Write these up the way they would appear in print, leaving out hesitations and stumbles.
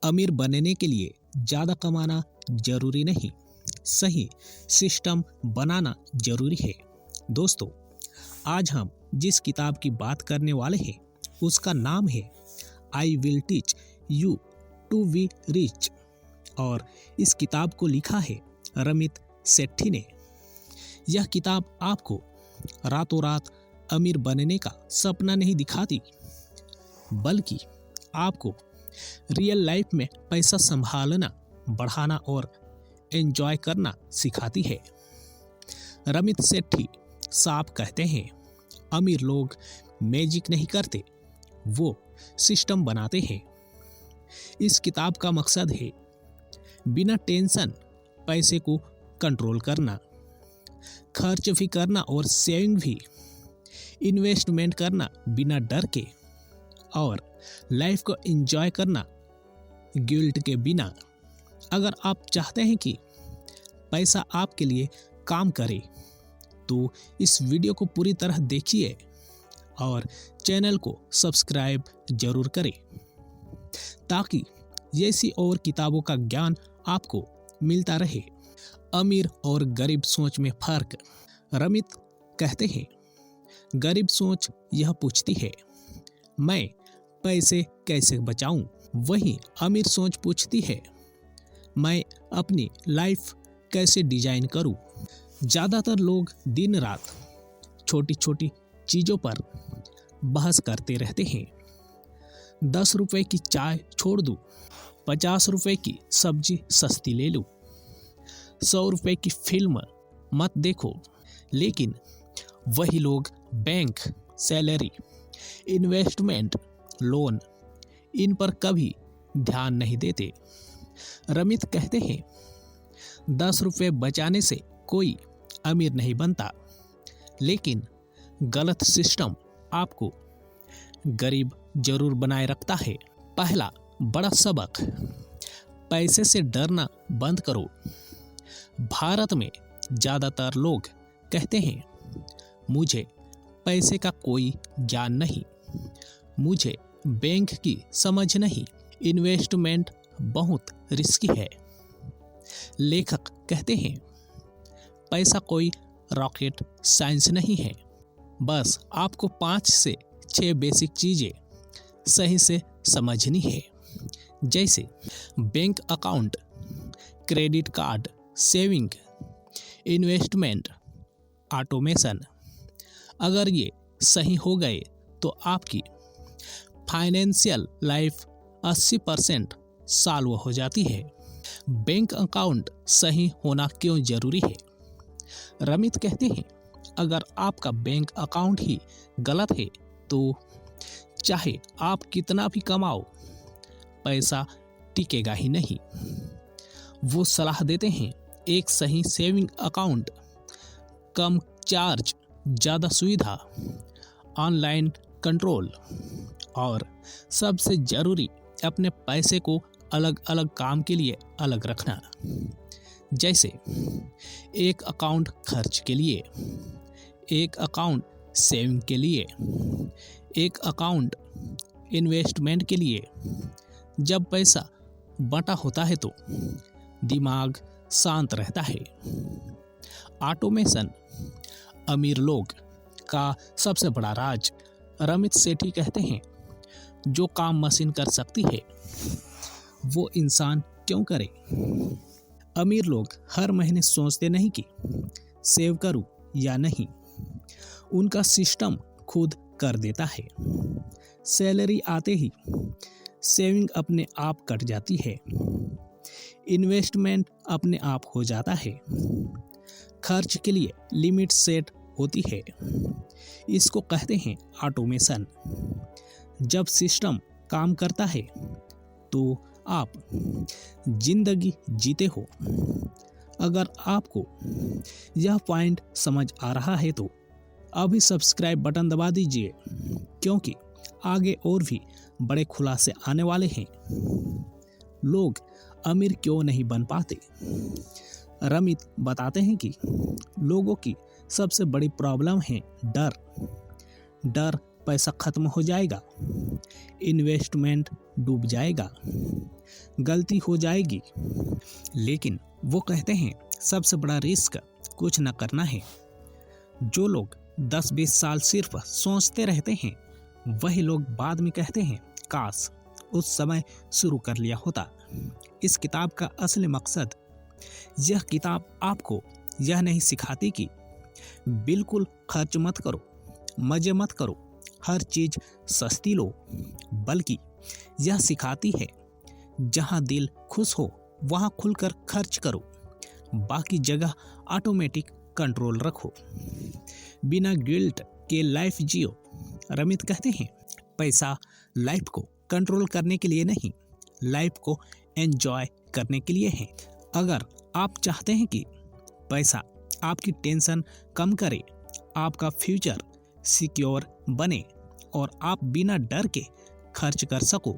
अमीर बनने के लिए ज़्यादा कमाना जरूरी नहीं, सही सिस्टम बनाना जरूरी है। दोस्तों, आज हम जिस किताब की बात करने वाले हैं उसका नाम है I will teach you to be rich और इस किताब को लिखा है रमित सेठी ने। यह किताब आपको रातों रात अमीर बनने का सपना नहीं दिखाती, बल्कि आपको रियल लाइफ में पैसा संभालना, बढ़ाना और एंजॉय करना सिखाती है। रमित सेठी साफ कहते हैं, अमीर लोग मैजिक नहीं करते, वो सिस्टम बनाते हैं। इस किताब का मकसद है बिना टेंशन पैसे को कंट्रोल करना, खर्च भी करना और सेविंग भी, इन्वेस्टमेंट करना बिना डर के और लाइफ को एंजॉय करना गिल्ट के बिना। अगर आप चाहते हैं कि पैसा आपके लिए काम करे तो इस वीडियो को पूरी तरह देखिए और चैनल को सब्सक्राइब जरूर करें ताकि ऐसी और किताबों का ज्ञान आपको मिलता रहे। अमीर और गरीब सोच में फर्क। रमित कहते हैं, गरीब सोच यह पूछती है मैं पैसे कैसे बचाऊं, वहीं अमीर सोच पूछती है मैं अपनी लाइफ कैसे डिजाइन करूं। ज़्यादातर लोग दिन रात छोटी छोटी चीज़ों पर बहस करते रहते हैं। 10 रुपए की चाय छोड़ दूं, 50 रुपए की सब्जी सस्ती ले लूं, 100 रुपए की फिल्म मत देखो। लेकिन वही लोग बैंक, सैलरी, इन्वेस्टमेंट, लोन, इन पर कभी ध्यान नहीं देते। रमित कहते हैं 10 रुपए बचाने से कोई अमीर नहीं बनता, लेकिन गलत सिस्टम आपको गरीब जरूर बनाए रखता है। पहला बड़ा सबक, पैसे से डरना बंद करो। भारत में ज़्यादातर लोग कहते हैं मुझे पैसे का कोई ज्ञान नहीं, मुझे बैंक की समझ नहीं, इन्वेस्टमेंट बहुत रिस्की है। लेखक कहते हैं पैसा कोई रॉकेट साइंस नहीं है, बस आपको 5 से 6 बेसिक चीज़ें सही से समझनी है, जैसे bank account, credit card, saving, investment, automation. अगर ये सही हो गए तो आपकी फाइनेंशियल लाइफ 80% सॉल्व हो जाती है। बैंक अकाउंट सही होना क्यों जरूरी है? रमित कहते हैं अगर आपका बैंक अकाउंट ही गलत है तो चाहे आप कितना भी कमाओ, पैसा टिकेगा ही नहीं। वो सलाह देते हैं एक सही सेविंग अकाउंट, कम चार्ज, ज़्यादा सुविधा, ऑनलाइन कंट्रोल और सबसे ज़रूरी अपने पैसे को अलग अलग काम के लिए अलग रखना, जैसे एक अकाउंट खर्च के लिए, एक अकाउंट सेविंग के लिए, एक अकाउंट इन्वेस्टमेंट के लिए। जब पैसा बटा होता है तो दिमाग शांत रहता है। ऑटोमेशन अमीर लोग का सबसे बड़ा राज। रमित सेठी कहते हैं जो काम मशीन कर सकती है वो इंसान क्यों करे। अमीर लोग हर महीने सोचते नहीं कि सेव करूं या नहीं, उनका सिस्टम खुद कर देता है। सैलरी आते ही सेविंग अपने आप कट जाती है, इन्वेस्टमेंट अपने आप हो जाता है, खर्च के लिए लिमिट सेट होती है। इसको कहते हैं ऑटोमेशन। जब सिस्टम काम करता है तो आप जिंदगी जीते हो। अगर आपको यह पॉइंट समझ आ रहा है तो अभी सब्सक्राइब बटन दबा दीजिए, क्योंकि आगे और भी बड़े खुलासे आने वाले हैं। लोग अमीर क्यों नहीं बन पाते? रमित बताते हैं कि लोगों की सबसे बड़ी प्रॉब्लम है डर। डर पैसा खत्म हो जाएगा, इन्वेस्टमेंट डूब जाएगा, गलती हो जाएगी। लेकिन वो कहते हैं सबसे बड़ा रिस्क कुछ न करना है। जो लोग 10-20 साल सिर्फ सोचते रहते हैं वही लोग बाद में कहते हैं काश उस समय शुरू कर लिया होता। इस किताब का असली मकसद, यह किताब आपको यह नहीं सिखाती कि बिल्कुल खर्च मत करो, मजे मत करो, हर चीज सस्ती लो, बल्कि यह सिखाती है जहां दिल खुश हो वहां खुलकर खर्च करो, बाकी जगह ऑटोमेटिक कंट्रोल रखो, बिना गिल्ट के लाइफ जियो। रमित कहते हैं पैसा लाइफ को कंट्रोल करने के लिए नहीं, लाइफ को एंजॉय करने के लिए है। अगर आप चाहते हैं कि पैसा आपकी टेंशन कम करे, आपका फ्यूचर सिक्योर बने और आप बिना डर के खर्च कर सको,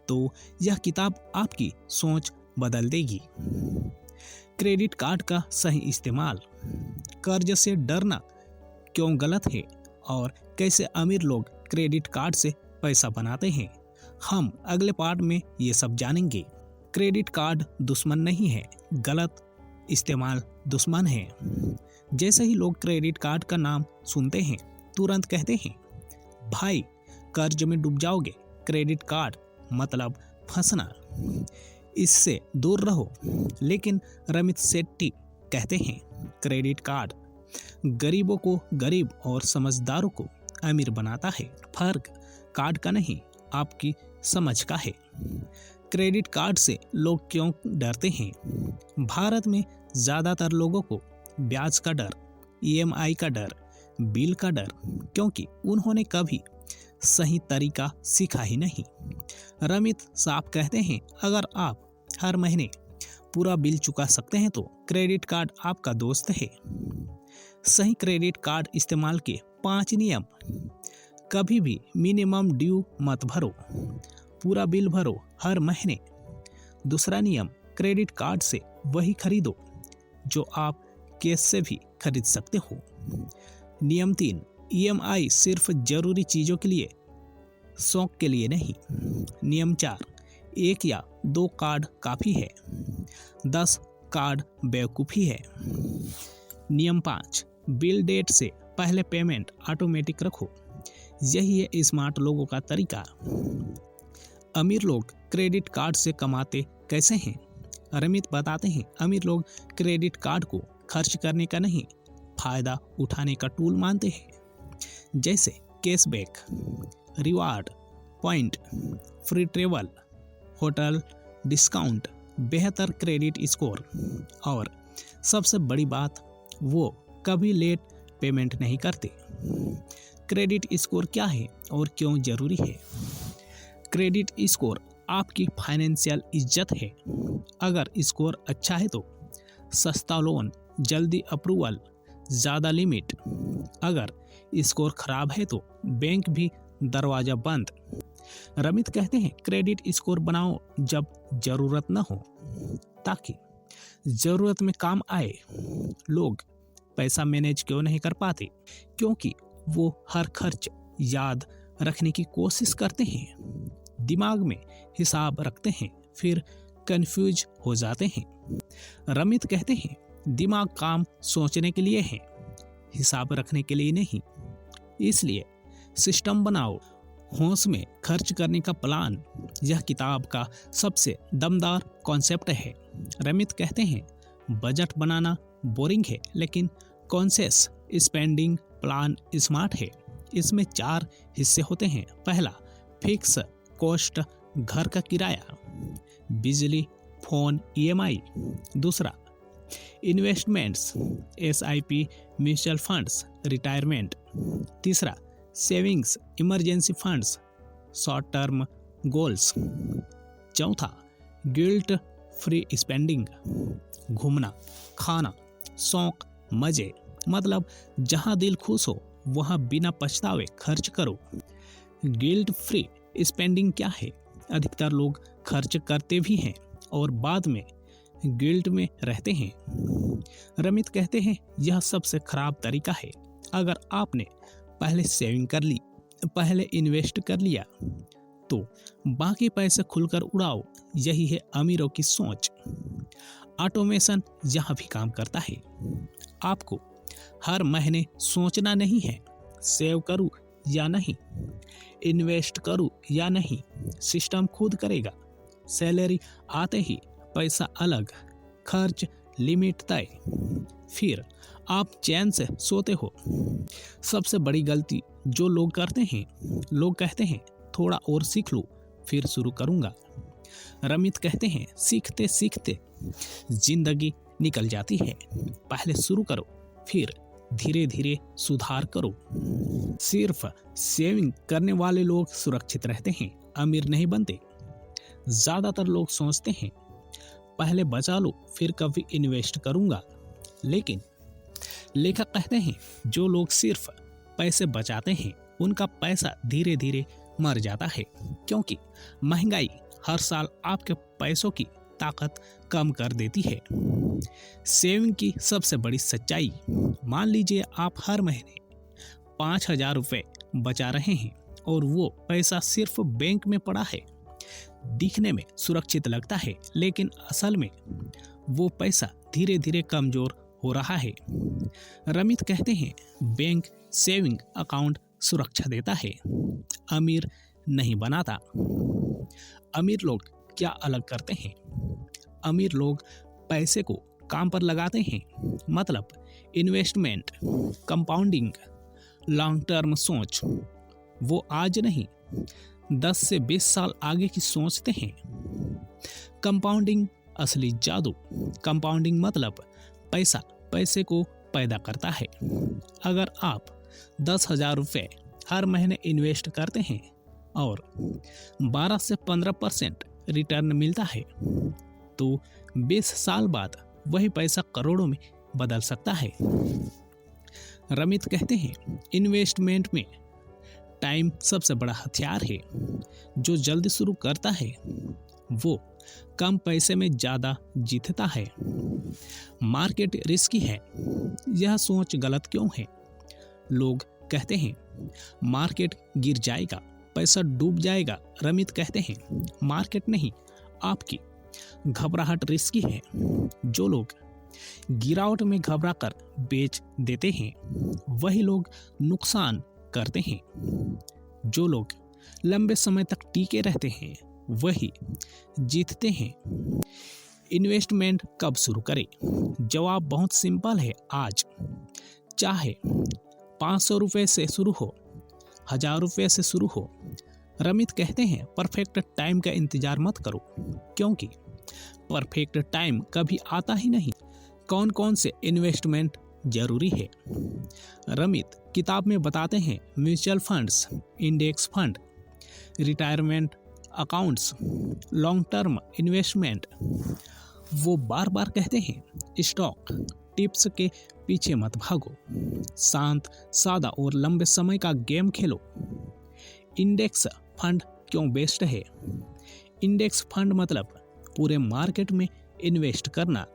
तो यह किताब आपकी सोच बदल देगी। क्रेडिट कार्ड का सही इस्तेमाल, कर्ज से डरना क्यों गलत है और कैसे अमीर लोग क्रेडिट कार्ड से पैसा बनाते हैं, हम अगले पार्ट में ये सब जानेंगे। क्रेडिट कार्ड दुश्मन नहीं है, गलत इस्तेमाल दुश्मन है। जैसे ही लोग क्रेडिट कार्ड का नाम सुनते हैं तुरंत कहते हैं भाई कर्ज में डूब जाओगे, क्रेडिट कार्ड मतलब फंसना, इससे दूर रहो। लेकिन रमित सेट्टी कहते हैं क्रेडिट कार्ड गरीबों को गरीब और समझदारों को अमीर बनाता है। फर्क कार्ड का नहीं, आपकी समझ का है। क्रेडिट कार्ड से लोग क्यों डरते हैं? भारत में ज़्यादातर लोगों को ब्याज का डर, ईएमआई का डर, बिल का डर, क्योंकि उन्होंने कभी सही तरीका सीखा ही नहीं। रमित साहब कहते हैं अगर आप हर महीने पूरा बिल चुका सकते हैं तो क्रेडिट कार्ड आपका दोस्त है। सही क्रेडिट कार्ड इस्तेमाल के 5 नियम। कभी भी मिनिमम ड्यू मत भरो, पूरा बिल भरो हर महीने। दूसरा नियम, क्रेडिट कार्ड से वही खरीदो जो आप कैश से भी खरीद सकते हो। नियम 3, ईएमआई सिर्फ जरूरी चीज़ों के लिए, शौक के लिए नहीं। नियम 4, 1 या 2 कार्ड काफ़ी है, 10 कार्ड बेवकूफ़ी है। नियम 5, बिल डेट से पहले पेमेंट ऑटोमेटिक रखो, यही है स्मार्ट लोगों का तरीका। अमीर लोग क्रेडिट कार्ड से कमाते कैसे हैं? रमित बताते हैं अमीर लोग क्रेडिट कार्ड को खर्च करने का नहीं, फायदा उठाने का टूल मानते हैं। जैसे cashback, reward point, free travel, hotel discount, बेहतर क्रेडिट स्कोर और सबसे बड़ी बात, वो कभी लेट पेमेंट नहीं करते। क्रेडिट स्कोर क्या है और क्यों जरूरी है? क्रेडिट स्कोर आपकी फाइनेंशियल इज्जत है। अगर स्कोर अच्छा है तो सस्ता लोन, जल्दी अप्रूवल, ज़्यादा लिमिट। अगर स्कोर खराब है तो बैंक भी दरवाज़ा बंद। रमित कहते हैं क्रेडिट स्कोर बनाओ जब ज़रूरत न हो, ताकि ज़रूरत में काम आए। लोग पैसा मैनेज क्यों नहीं कर पाते? क्योंकि वो हर खर्च याद रखने की कोशिश करते हैं, दिमाग में हिसाब रखते हैं, फिर कंफ्यूज हो जाते हैं। रमित कहते हैं दिमाग काम सोचने के लिए है, हिसाब रखने के लिए नहीं। इसलिए सिस्टम बनाओ, होश में खर्च करने का प्लान। यह किताब का सबसे दमदार कॉन्सेप्ट है। रमित कहते हैं बजट बनाना बोरिंग है, लेकिन कॉन्शियस स्पेंडिंग प्लान स्मार्ट है। इसमें 4 हिस्से होते हैं। पहला, फिक्स कॉस्ट, घर का किराया, बिजली, फोन, ईएमआई। दूसरा, investments, SIP, mutual funds, retirement. तीसरा, savings, emergency funds, short term goals. चौथा, गिल्ट फ्री स्पेंडिंग, घूमना, खाना, शौक, मजे, मतलब जहां दिल खुश हो वहां बिना पछतावे खर्च करो। गिल्ट फ्री स्पेंडिंग क्या है? अधिकतर लोग खर्च करते भी हैं और बाद में गिल्ट में रहते हैं। रमित कहते हैं यह सबसे खराब तरीका है। अगर आपने पहले सेविंग कर ली, पहले इन्वेस्ट कर लिया तो बाकी पैसे खुलकर उड़ाओ, यही है अमीरों की सोच। ऑटोमेशन यहाँ भी काम करता है। आपको हर महीने सोचना नहीं है सेव करूं या नहीं, इन्वेस्ट करूं या नहीं, सिस्टम खुद करेगा। सैलरी आते ही पैसा अलग, खर्च लिमिट तय, फिर आप चैन से सोते हो। सबसे बड़ी गलती जो लोग करते हैं, लोग कहते हैं थोड़ा और सीख लो फिर शुरू करूंगा। रमित कहते हैं सीखते सीखते जिंदगी निकल जाती है, पहले शुरू करो फिर धीरे धीरे सुधार करो। सिर्फ सेविंग करने वाले लोग सुरक्षित रहते हैं, अमीर नहीं बनते। ज्यादातर लोग सोचते हैं पहले बचा लो फिर कभी इन्वेस्ट करूंगा, लेकिन लेखक कहते हैं जो लोग सिर्फ पैसे बचाते हैं उनका पैसा धीरे धीरे मर जाता है, क्योंकि महंगाई हर साल आपके पैसों की ताकत कम कर देती है। सेविंग की सबसे बड़ी सच्चाई, मान लीजिए आप हर महीने 5,000 रुपये बचा रहे हैं और वो पैसा सिर्फ बैंक में पड़ा है। दिखने में सुरक्षित लगता है, लेकिन असल में वो पैसा धीरे धीरे कमजोर हो रहा है। रमित कहते हैं बैंक सेविंग अकाउंट सुरक्षा देता है, अमीर नहीं बनाता। अमीर लोग क्या अलग करते हैं? अमीर लोग पैसे को काम पर लगाते हैं, मतलब इन्वेस्टमेंट, कंपाउंडिंग, लॉन्ग टर्म सोच। वो आज नहीं 10 से 20 साल आगे की सोचते हैं। कंपाउंडिंग असली जादू। कंपाउंडिंग मतलब पैसा पैसे को पैदा करता है। अगर आप 10,000 रुपये हर महीने इन्वेस्ट करते हैं और 12 से 15% रिटर्न मिलता है, तो 20 साल बाद वही पैसा करोड़ों में बदल सकता है। रमित कहते हैं इन्वेस्टमेंट में टाइम सबसे बड़ा हथियार है। जो जल्दी शुरू करता है वो कम पैसे में ज़्यादा जीतता है। मार्केट रिस्की है, यह सोच गलत क्यों है? लोग कहते हैं मार्केट गिर जाएगा, पैसा डूब जाएगा। रमित कहते हैं मार्केट नहीं, आपकी घबराहट रिस्की है। जो लोग गिरावट में घबरा कर बेच देते हैं वही लोग नुकसान करते हैं। जो लोग लंबे समय तक टीके रहते हैं वही जीतते हैं। इन्वेस्टमेंट कब शुरू करें? जवाब बहुत सिंपल है, आज। चाहे 500 रुपये से शुरू हो, 1000 रुपये से शुरू हो। रमित कहते हैं परफेक्ट टाइम का इंतजार मत करो, क्योंकि परफेक्ट टाइम कभी आता ही नहीं। कौन कौन से इन्वेस्टमेंट जरूरी है? रमित किताब में बताते हैं mutual funds, index fund, retirement accounts, long term investment. वो बार बार कहते हैं स्टॉक टिप्स के पीछे मत भागो, शांत सादा और लंबे समय का गेम खेलो। इंडेक्स फंड क्यों बेस्ट है? इंडेक्स फंड मतलब पूरे मार्केट में इन्वेस्ट करना।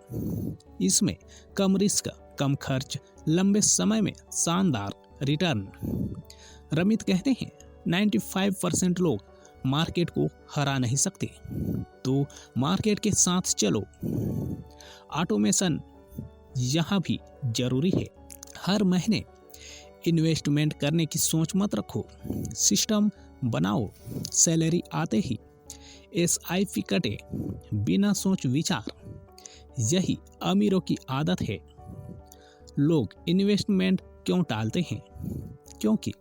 इसमें कम रिस्क, कम खर्च, लंबे समय में शानदार रिटर्न। रमित कहते हैं 95% लोग मार्केट को हरा नहीं सकते, तो मार्केट के साथ चलो। ऑटोमेशन यहाँ भी जरूरी है। हर महीने इन्वेस्टमेंट करने की सोच मत रखो, सिस्टम बनाओ। सैलरी आते ही SIP कटे, बिना सोच विचार। यही अमीरों की आदत है। लोग इन्वेस्टमेंट क्यों टालते हैं? क्योंकि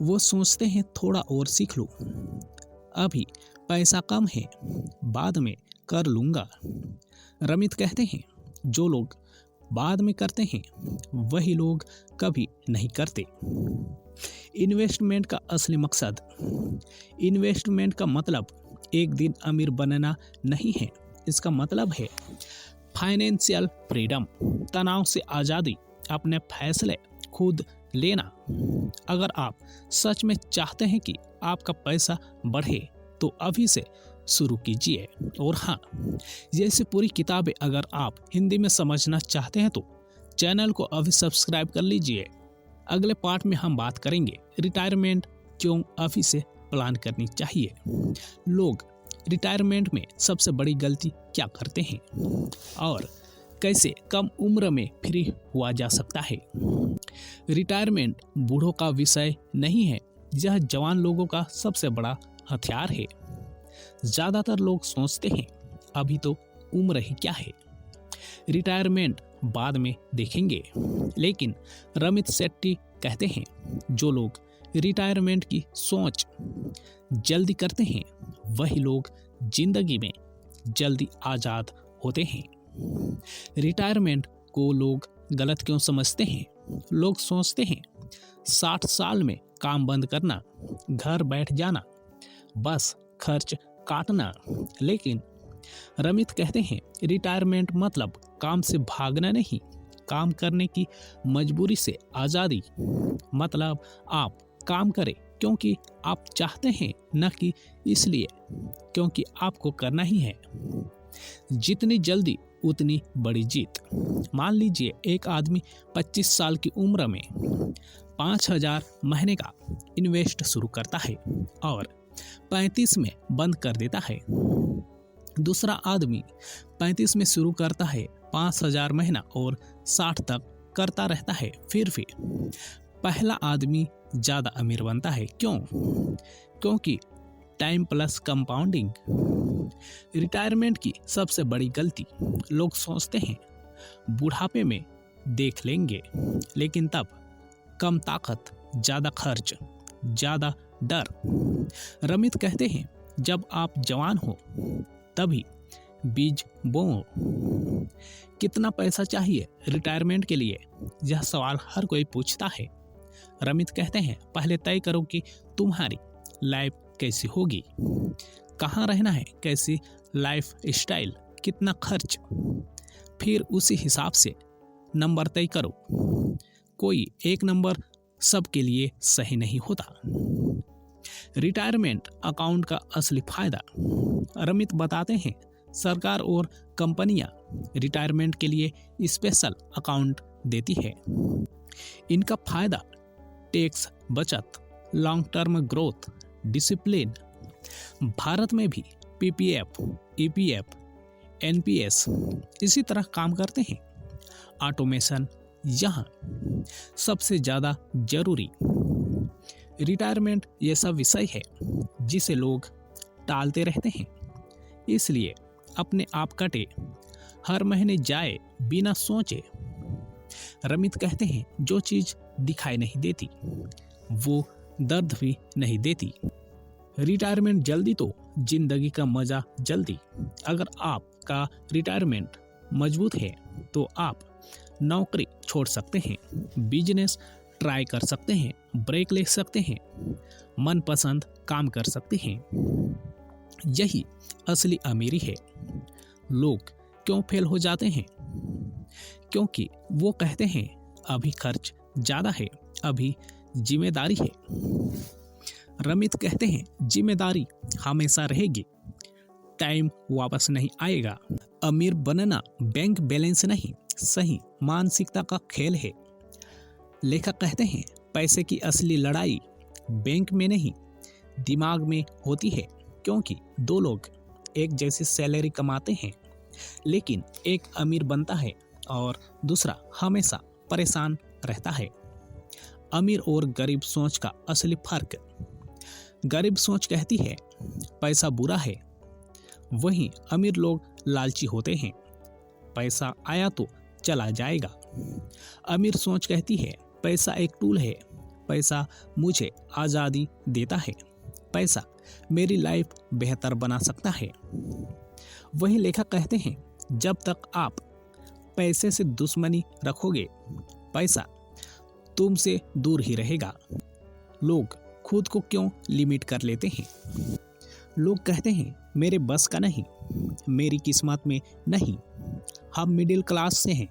वो सोचते हैं थोड़ा और सीख लो, अभी पैसा कम है, बाद में कर लूँगा। रमित कहते हैं जो लोग बाद में करते हैं वही लोग कभी नहीं करते। इन्वेस्टमेंट का असली मकसद, इन्वेस्टमेंट का मतलब एक दिन अमीर बनना नहीं है। इसका मतलब है फाइनेंशियल फ्रीडम, तनाव से आज़ादी, अपने फैसले खुद लेना। अगर आप सच में चाहते हैं कि आपका पैसा बढ़े तो अभी से शुरू कीजिए। और हाँ, जैसे पूरी किताबें अगर आप हिंदी में समझना चाहते हैं तो चैनल को अभी सब्सक्राइब कर लीजिए। अगले पार्ट में हम बात करेंगे रिटायरमेंट क्यों अभी से प्लान करनी चाहिए? लोग रिटायरमेंट में सबसे बड़ी गलती क्या करते हैं और कैसे कम उम्र में फ्री हुआ जा सकता है? रिटायरमेंट बूढ़ों का विषय नहीं है, यह जवान लोगों का सबसे बड़ा हथियार है। ज़्यादातर लोग सोचते हैं अभी तो उम्र ही क्या है, रिटायरमेंट बाद में देखेंगे। लेकिन रमित सेट्टी कहते हैं जो लोग रिटायरमेंट की सोच जल्दी करते हैं वही लोग जिंदगी में जल्दी आज़ाद होते हैं। रिटायरमेंट को लोग गलत क्यों समझते हैं? लोग सोचते हैं 60 साल में काम बंद करना, घर बैठ जाना, बस खर्च काटना। लेकिन रमित कहते हैं रिटायरमेंट मतलब काम से भागना नहीं, काम करने की मजबूरी से आज़ादी। मतलब आप काम करें क्योंकि आप चाहते हैं, न कि इसलिए क्योंकि आपको करना ही है। जितनी जल्दी उतनी बड़ी जीत। मान लीजिए एक आदमी 25 साल की उम्र में 5,000 महीने का इन्वेस्ट शुरू करता है और 35 में बंद कर देता है। दूसरा आदमी 35 में शुरू करता है, 5,000 महीना और 60 तक करता रहता है। फिर पहला आदमी ज़्यादा अमीर बनता है। क्यों? क्योंकि टाइम प्लस कंपाउंडिंग। रिटायरमेंट की सबसे बड़ी गलती, लोग सोचते हैं बुढ़ापे में देख लेंगे, लेकिन तब कम ताकत, ज़्यादा खर्च, ज़्यादा डर। रमित कहते हैं जब आप जवान हो तभी बीज बोओ। कितना पैसा चाहिए रिटायरमेंट के लिए? यह सवाल हर कोई पूछता है। रमित कहते हैं पहले तय करो कि तुम्हारी लाइफ कैसी होगी, कहाँ रहना है, कैसी लाइफ स्टाइल, कितना खर्च, फिर उसी हिसाब से नंबर तय करो। कोई एक नंबर सबके लिए सही नहीं होता। रिटायरमेंट अकाउंट का असली फायदा, रमित बताते हैं सरकार और कंपनियां रिटायरमेंट के लिए स्पेशल अकाउंट देती है। इनका फायदा टैक्स बचत, long term growth, discipline. Bharat में भी पीपीएफ, ईपीएफ, एनपीएस इसी तरह काम करते हैं। ऑटोमेशन यहाँ सबसे ज़्यादा जरूरी। रिटायरमेंट ऐसा विषय है जिसे लोग टालते रहते हैं, इसलिए अपने आप कटे, हर महीने जाए बिना सोचे। रमित कहते हैं जो चीज़ दिखाई नहीं देती वो दर्द भी नहीं देती। रिटायरमेंट जल्दी तो जिंदगी का मजा जल्दी। अगर आपका रिटायरमेंट मजबूत है तो आप नौकरी छोड़ सकते हैं, बिजनेस ट्राई कर सकते हैं, ब्रेक ले सकते हैं, मनपसंद काम कर सकते हैं। यही असली अमीरी है। लोग क्यों फेल हो जाते हैं? क्योंकि वो कहते हैं अभी खर्च ज़्यादा है, अभी जिम्मेदारी है। रमित कहते हैं जिम्मेदारी हमेशा रहेगी, टाइम वापस नहीं आएगा। अमीर बनना बैंक बैलेंस नहीं, सही मानसिकता का खेल है। लेखक कहते हैं पैसे की असली लड़ाई बैंक में नहीं, दिमाग में होती है। क्योंकि दो लोग एक जैसी सैलरी कमाते हैं, लेकिन एक अमीर बनता है और दूसरा हमेशा परेशान रहता है। अमीर और गरीब सोच का असली फर्क। गरीब सोच कहती है पैसा बुरा है, वहीं अमीर लोग लालची होते हैं, पैसा आया तो चला जाएगा। अमीर सोच कहती है पैसा एक टूल है, पैसा मुझे आज़ादी देता है, पैसा मेरी लाइफ बेहतर बना सकता है। वही लेखक कहते हैं जब तक आप पैसे से दुश्मनी रखोगे, पैसा तुमसे दूर ही रहेगा। लोग खुद को क्यों लिमिट कर लेते हैं? लोग कहते हैं मेरे बस का नहीं, मेरी किस्मत में नहीं, हम मिडिल क्लास से हैं।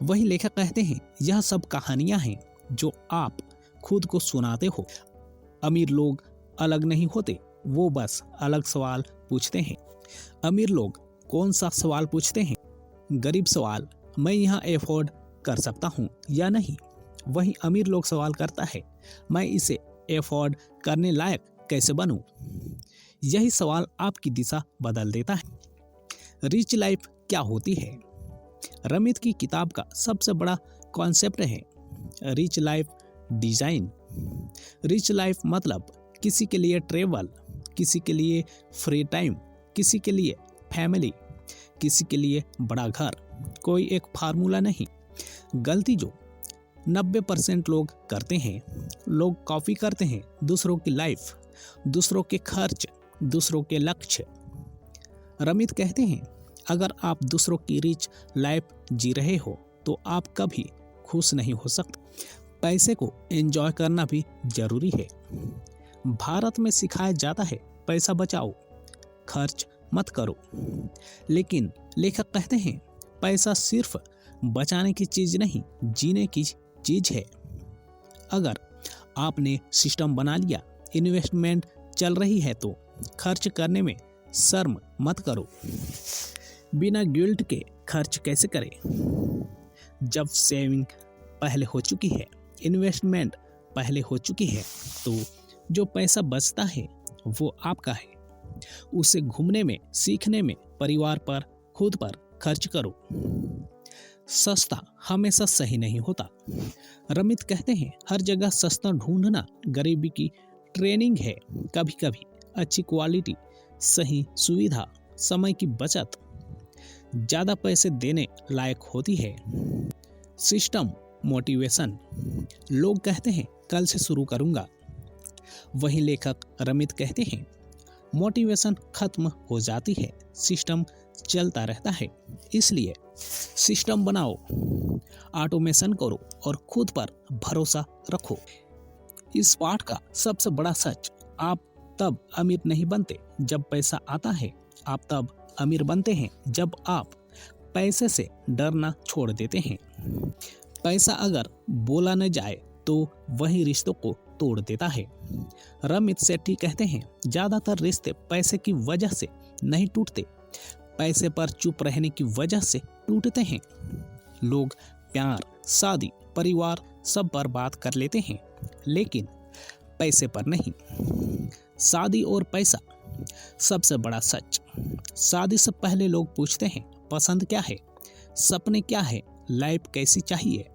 वही लेखक कहते हैं यह सब कहानियां हैं जो आप खुद को सुनाते हो। अमीर लोग अलग नहीं होते, वो बस अलग सवाल पूछते हैं। अमीर लोग कौन सा सवाल पूछते हैं? गरीब सवाल, मैं यहाँ एफोर्ड कर सकता हूँ या नहीं। वहीं अमीर लोग सवाल करता है मैं इसे एफोर्ड करने लायक कैसे बनूं? यही सवाल आपकी दिशा बदल देता है। रिच लाइफ क्या होती है? रमित की किताब का सबसे बड़ा कॉन्सेप्ट है rich life design. Rich life मतलब किसी के लिए ट्रेवल, किसी के लिए फ्री टाइम, किसी के लिए फैमिली, किसी के लिए बड़ा घर। कोई एक फार्मूला नहीं। गलती जो 90% लोग करते हैं, लोग कॉपी करते हैं दूसरों की लाइफ, दूसरों के खर्च, दूसरों के लक्ष्य। रमित कहते हैं अगर आप दूसरों की रिच लाइफ जी रहे हो तो आप कभी खुश नहीं हो सकते। पैसे को एंजॉय करना भी जरूरी है। भारत में सिखाया जाता है पैसा बचाओ, खर्च मत करो। लेकिन लेखक कहते हैं पैसा सिर्फ बचाने की चीज नहीं, जीने की चीज है। अगर आपने सिस्टम बना लिया, इन्वेस्टमेंट चल रही है तो खर्च करने में शर्म मत करो। बिना गिल्ट के खर्च कैसे करें? जब सेविंग पहले हो चुकी है, इन्वेस्टमेंट पहले हो चुकी है, तो जो पैसा बचता है वो आपका है। उसे घूमने में, सीखने में, परिवार पर, खुद पर खर्च करो। सस्ता हमेशा सही नहीं होता। रमित कहते हैं हर जगह सस्ता ढूंढना गरीबी की ट्रेनिंग है। कभी कभी अच्छी क्वालिटी, सही सुविधा, समय की बचत ज्यादा पैसे देने लायक होती है। System motivation. लोग कहते हैं कल से शुरू करूंगा। वही लेखक रमित कहते हैं मोटिवेशन खत्म हो जाती है, सिस्टम चलता रहता है। इसलिए सिस्टम बनाओ, ऑटोमेशन करो और खुद पर भरोसा रखो। इस पाठ का सबसे बड़ा सच, आप तब अमीर नहीं बनते जब पैसा आता है, आप तब अमीर बनते हैं जब आप पैसे से डरना छोड़ देते हैं। पैसा अगर बोला न जाए तो वही रिश्तों को तोड़ देता है। रमित सेठी कहते हैं ज्यादातर रिश्ते पैसे की वजह से नहीं टूटते, पैसे पर चुप रहने की वजह से टूटते हैं। लोग प्यार, शादी, परिवार सब पर बात कर लेते हैं, लेकिन पैसे पर नहीं। शादी और पैसा सबसे बड़ा सच। शादी से पहले लोग पूछते हैं पसंद क्या है, सपने क्या है, लाइफ कैसी चाहिए,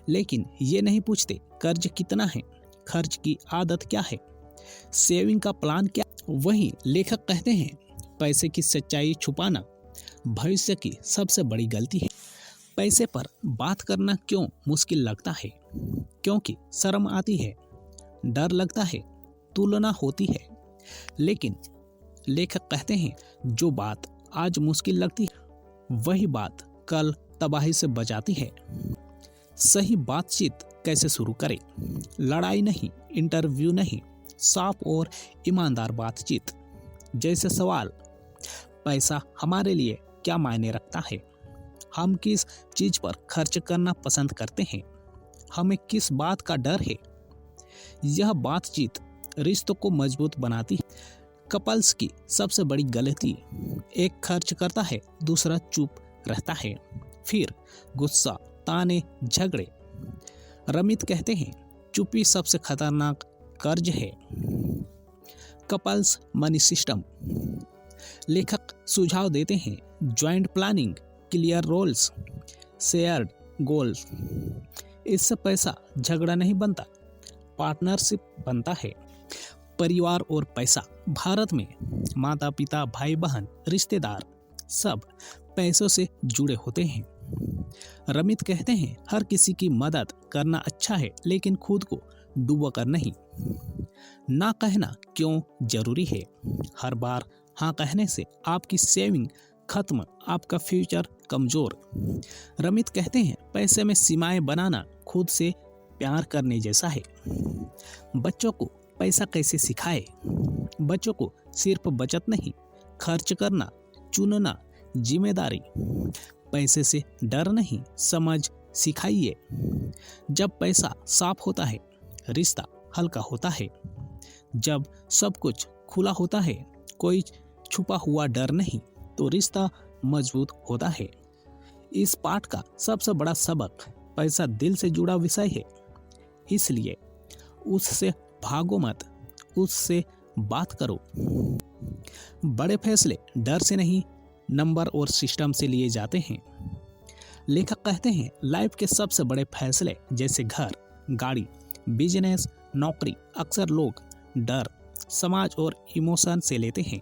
लेकिन ये नहीं पूछते कर्ज कितना है, खर्च की आदत क्या है, सेविंग का प्लान क्या। वही लेखक कहते हैं पैसे की सच्चाई छुपाना भविष्य की सबसे बड़ी गलती है। पैसे पर बात करना क्यों मुश्किल लगता है? क्योंकि शर्म आती है, डर लगता है, तुलना होती है। लेकिन लेखक कहते हैं जो बात आज मुश्किल लगती है वही बात कल तबाही से बचाती है। सही बातचीत कैसे शुरू करें? लड़ाई नहीं, इंटरव्यू नहीं, साफ और ईमानदार बातचीत। जैसे सवाल, पैसा हमारे लिए क्या मायने रखता है? हम किस चीज पर खर्च करना पसंद करते हैं? हमें किस बात का डर है? यह बातचीत रिश्तों को मजबूत बनाती है। कपल्स की सबसे बड़ी गलती, एक खर्च करता है, दूसरा चुप रहता है, फिर गुस्सा, ताने, झगड़े। रमित कहते हैं चुप्पी सबसे खतरनाक कर्ज है। Couples money system. लेखक सुझाव देते हैं joint planning, clear roles, shared goals. इससे पैसा झगड़ा नहीं बनता, पार्टनरशिप बनता है। परिवार और पैसा। भारत में माता पिता, भाई बहन, रिश्तेदार सब पैसों से जुड़े होते हैं। रमित कहते हैं हर किसी की मदद करना अच्छा है, लेकिन खुद को डूबा कर नहीं। ना कहना क्यों जरूरी है? हर बार हाँ कहने से आपकी सेविंग खत्म, आपका फ्यूचर कमजोर। रमित कहते हैं पैसे में सीमाएं बनाना खुद से प्यार करने जैसा है। बच्चों को पैसा कैसे सिखाए? बच्चों को सिर्फ बचत नहीं, खर्च करना, चुनना, जिम्मेदारी, पैसे से डर नहीं, समझ सिखाइए। जब पैसा साफ होता है, रिश्ता हल्का होता है। जब सब कुछ खुला होता है, कोई छुपा हुआ डर नहीं, तो रिश्ता मजबूत होता है। इस पाठ का सबसे बड़ा सबक, पैसा दिल से जुड़ा विषय है, इसलिए उससे भागो मत, उससे बात करो। बड़े फैसले डर से नहीं, नंबर और सिस्टम से लिए जाते हैं। लेखक कहते हैं लाइफ के सबसे बड़े फैसले जैसे घर, गाड़ी, बिजनेस, नौकरी अक्सर लोग डर, समाज और इमोशन से लेते हैं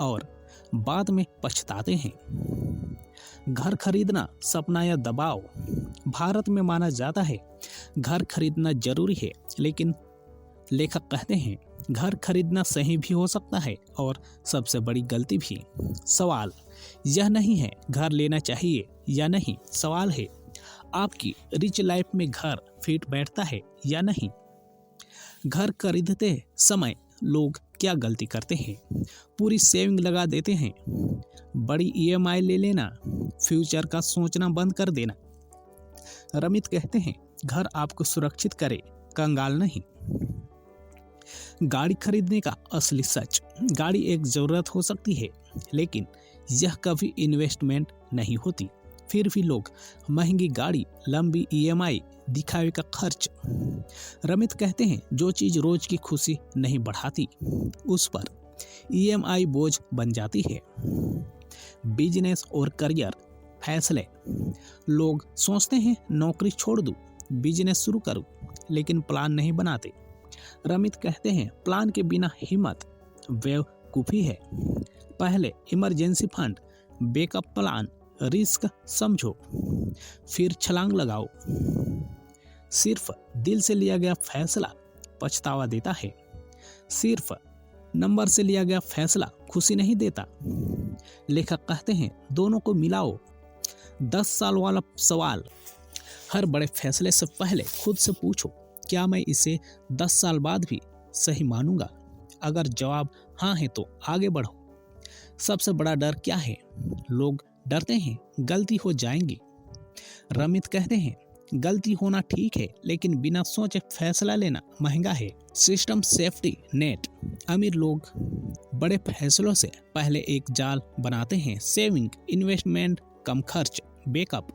और बाद में पछताते हैं। घर खरीदना सपना या दबाव? भारत में माना जाता है घर खरीदना जरूरी है, लेकिन लेखक कहते हैं घर खरीदना सही भी हो सकता है और सबसे बड़ी गलती भी। सवाल यह नहीं है घर लेना चाहिए या नहीं, सवाल है आपकी रिच लाइफ में घर फिट बैठता है या नहीं। घर खरीदते समय लोग क्या गलती करते हैं? पूरी सेविंग लगा देते हैं, बड़ी ईएमआई ले लेना, फ्यूचर का सोचना बंद कर देना। रमित कहते हैं घर आपको सुरक्षित करे, कंगाल नहीं। गाड़ी खरीदने का असली सच? गाड़ी एक जरूरत हो सकती है, लेकिन यह कभी इन्वेस्टमेंट नहीं होती। फिर भी लोग महंगी गाड़ी, लंबी ईएमआई, दिखावे का खर्च। रमित कहते हैं जो चीज रोज की खुशी नहीं बढ़ाती, उस पर ईएमआई बोझ बन जाती है। बिजनेस और करियर फैसले? लोग सोचते हैं नौकरी छोड़ दूं, बिजनेस शुरू करूं, लेकिन प्लान नहीं बनाते। रमित कहते हैं प्लान के बिना हिम्मत बेवकूफी है। पहले emergency fund, backup plan, risk समझो, फिर छलांग लगाओ। सिर्फ दिल से लिया गया फैसला पछतावा देता है, सिर्फ नंबर से लिया गया फैसला खुशी नहीं देता। लेखक कहते हैं दोनों को मिलाओ। 10 साल वाला सवाल? हर बड़े फैसले से पहले खुद से पूछो क्या मैं इसे 10 साल बाद भी सही मानूंगा? अगर जवाब हाँ है तो आगे बढ़ो। सबसे बड़ा डर क्या है? लोग डरते हैं गलती हो जाएंगी। रमित कहते हैं गलती होना ठीक है, लेकिन बिना सोचे फैसला लेना महंगा है। System safety net? अमीर लोग बड़े फैसलों से पहले एक जाल बनाते हैं, सेविंग, इन्वेस्टमेंट, कम खर्च, बैकअप,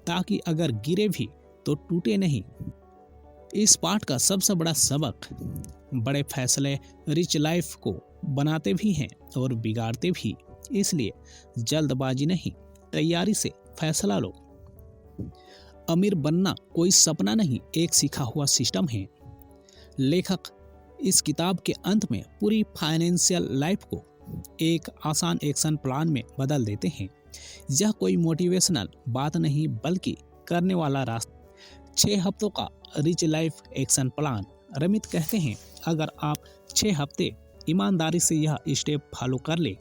ताकि अगर गिरे भी तो टूटे नहीं। इस पाठ का सबसे बड़ा सबक? बड़े फैसले रिच लाइफ को बनाते भी हैं और बिगाड़ते भी, इसलिए जल्दबाजी नहीं, तैयारी से फैसला लो। अमीर बनना कोई सपना नहीं, एक सीखा हुआ सिस्टम है। लेखक इस किताब के अंत में पूरी फाइनेंशियल लाइफ को एक आसान एक्शन प्लान में बदल देते हैं। यह कोई मोटिवेशनल बात नहीं, बल्कि करने वाला रास्ता। 6 हफ्तों का rich life action plan. Ramit कहते हैं अगर आप 6 हफ्ते ईमानदारी से यह स्टेप फॉलो कर ले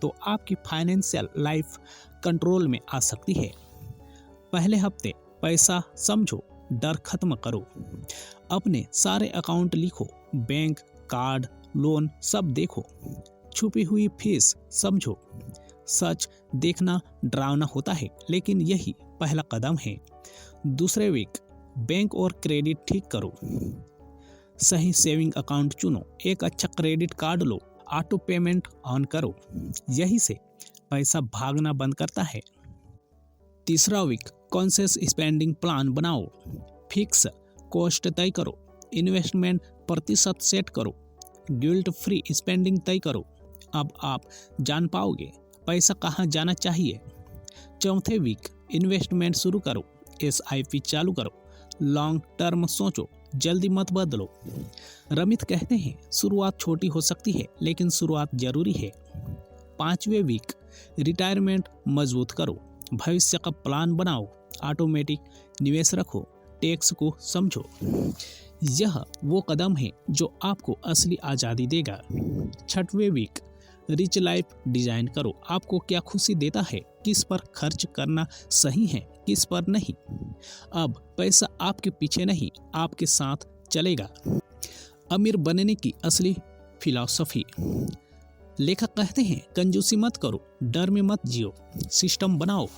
तो आपकी फाइनेंशियल लाइफ कंट्रोल में आ सकती है। पहले हफ्ते पैसा समझो, डर खत्म करो, अपने सारे अकाउंट लिखो, बैंक, कार्ड, लोन सब देखो, छुपी हुई फीस समझो। सच देखना डरावना होता है, लेकिन यही पहला कदम है। दूसरे वीक बैंक और क्रेडिट ठीक करो, सही सेविंग अकाउंट चुनो, एक अच्छा credit card low, auto payment on करो, यही से पैसा भागना बंद करता है। तीसरा वीक कॉन्शियस स्पेंडिंग प्लान बनाओ, फिक्स कॉस्ट तय करो, इन्वेस्टमेंट प्रतिशत सेट करो, गिल्ट फ्री स्पेंडिंग तय करो। अब आप जान पाओगे पैसा कहाँ जाना चाहिए। चौथे वीक इन्वेस्टमेंट शुरू करो, SIP चालू करो, लॉन्ग टर्म सोचो, जल्दी मत बदलो। रमित कहते हैं शुरुआत छोटी हो सकती है, लेकिन शुरुआत जरूरी है। 5वें वीक रिटायरमेंट मजबूत करो, भविष्य का प्लान बनाओ, ऑटोमेटिक निवेश रखो, टैक्स को समझो। यह वो कदम है जो आपको असली आज़ादी देगा। 6वें वीक रिच लाइफ डिजाइन करो, आपको क्या खुशी देता है, किस पर खर्च करना सही है, किस पर नहीं। अब पैसा आपके पीछे नहीं, आपके साथ चलेगा। अमीर बनने की असली फिलॉसफी। लेखक कहते हैं कंजूसी मत करो, डर में मत जियो, सिस्टम बनाओ,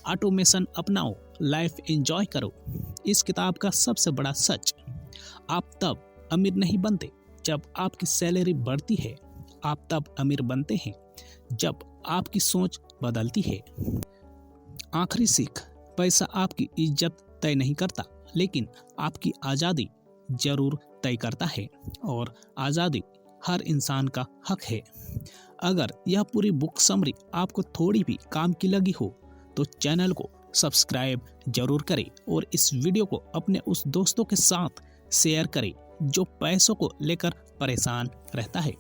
ऑटोमेशन अपनाओ, लाइफ एंजॉय करो। इस किताब का सबसे बड़ा सच, आप तब अमीर नहीं बनते जब आपकी सैलरी बढ़ती है, आप तब अमीर बनते हैं जब आपकी सोच बदलती है। आखिरी सीख, पैसा आपकी इज्जत तय नहीं करता, लेकिन आपकी आज़ादी जरूर तय करता है और आज़ादी हर इंसान का हक है। अगर यह पूरी बुक समरी आपको थोड़ी भी काम की लगी हो तो चैनल को सब्सक्राइब जरूर करें और इस वीडियो को अपने उस दोस्तों के साथ शेयर करें जो पैसों को लेकर परेशान रहता है।